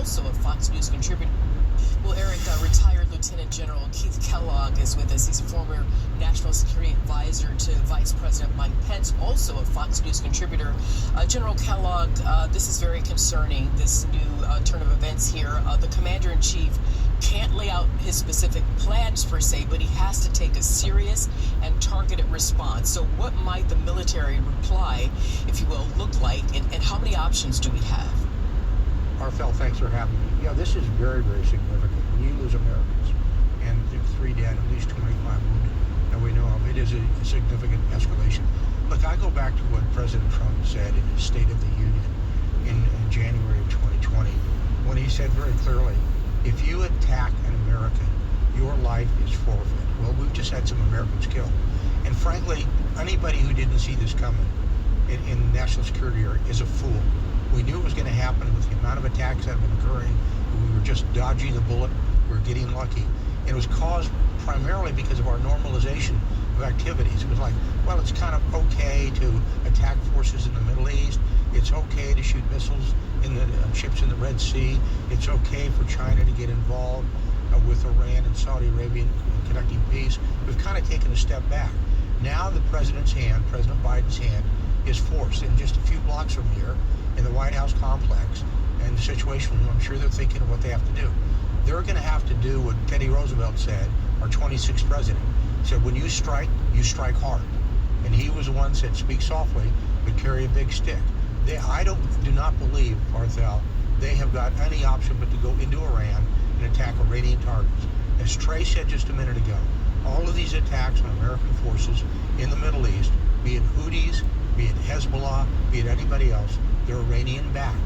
also a Fox News contributor. Well, Eric, retired Lieutenant General Keith Kellogg is with us. He's a former National Security Advisor to Vice President Mike Pence, also a Fox News contributor. General Kellogg, this is very concerning, this new turn of events here. The Commander-in-Chief can't lay out his specific plans per se, but he has to take a serious and targeted response. So what might the military reply, if you will, look like, and how many options do we have? Arthel, thanks for having me. Yeah, this is very, very significant. When you lose Americans, and 3 dead, at least 25 wounded, that we know of, it is a significant escalation. Look, I go back to what President Trump said in his State of the Union in January of 2020, when he said very clearly, if you attack an American, your life is forfeit. Well, we've just had some Americans killed. And frankly, anybody who didn't see this coming in national security is a fool. We knew it was going to happen with the amount of attacks that have been occurring. We were just dodging the bullet. We were getting lucky. And it was caused primarily because of our normalization of activities. It was like, well, it's kind of okay to attack forces in the Middle East. It's okay to shoot missiles in the ships in the Red Sea. It's okay for China to get involved with Iran and Saudi Arabia in conducting peace. We've kind of taken a step back. Now the president's hand, President Biden's hand, is forced in just a few blocks from here in the White House complex, and the situation, I'm sure they're thinking of what they have to do. They're going to have to do what Teddy Roosevelt said, our 26th president. He said, when you strike hard. And he was the one that said, speak softly, but carry a big stick. I do not believe, Arthel, they have got any option but to go into Iran and attack Iranian targets. As Trey said just a minute ago, all of these attacks on American forces in the Middle East, be it Houthis, be it Hezbollah, be it anybody else, they're Iranian-backed.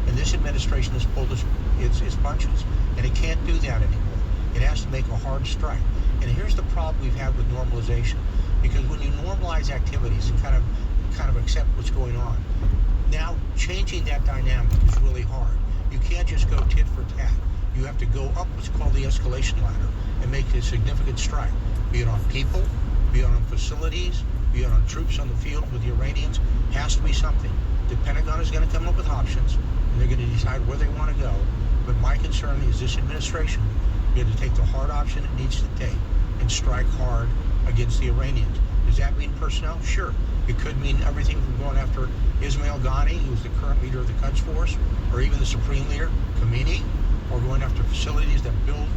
And this administration has pulled its punches, and it can't do that anymore. It has to make a hard strike. And here's the problem we've had with normalization, because when you normalize activities and kind of accept what's going on, now changing that dynamic is really hard. You can't just go tit for tat. You have to go up what's called the escalation ladder and make a significant strike, be it on people, be it on facilities, be it on troops on the field with the Iranians. It has to be something. The Pentagon is going to come up with options, and they're going to decide where they want to go. But my concern is this administration is going to take the hard option it needs to take and strike hard against the Iranians. Does that mean personnel? Sure. It could mean everything from going after Ismail Ghani, who's the current leader of the Quds Force, or even the Supreme Leader, Khomeini, or going after facilities that build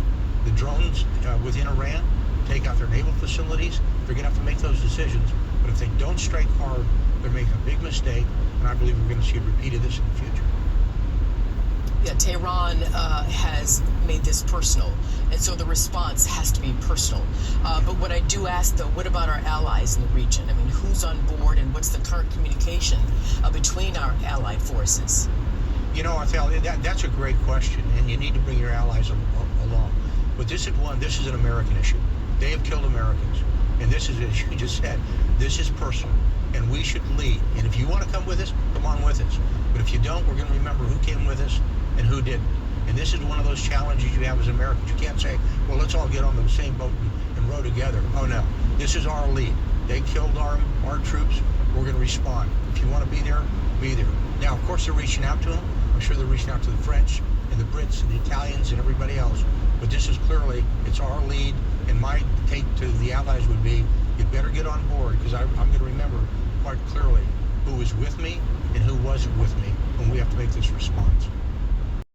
the drones within Iran, take out their naval facilities. They're going to have to make those decisions. But if they don't strike hard, they're making a big mistake, and I believe we're going to see a repeat of this in the future. Yeah, Tehran has made this personal, and so the response has to be personal. But what I do ask, though, what about our allies in the region? I mean, who's on board, and what's the current communication between our allied forces? You know, Arthel, that's a great question, and you need to bring your allies along. But this is an American issue. They have killed Americans, and this is, as you just said, this is personal, and we should lead. And if you want to come with us, come on with us. But if you don't, we're going to remember who came with us and who didn't. And this is one of those challenges you have as Americans. You can't say, well, let's all get on the same boat and row together. Oh, no. This is our lead. They killed our troops. We're going to respond. If you want to be there, be there. Now, of course, they're reaching out to them. I'm sure they're reaching out to the French and the Brits and the Italians and everybody else. But this is clearly, it's our lead. And my take to the allies would be, you better get on board, because I'm going to remember quite clearly who was with me and who wasn't with me when we have to make this response.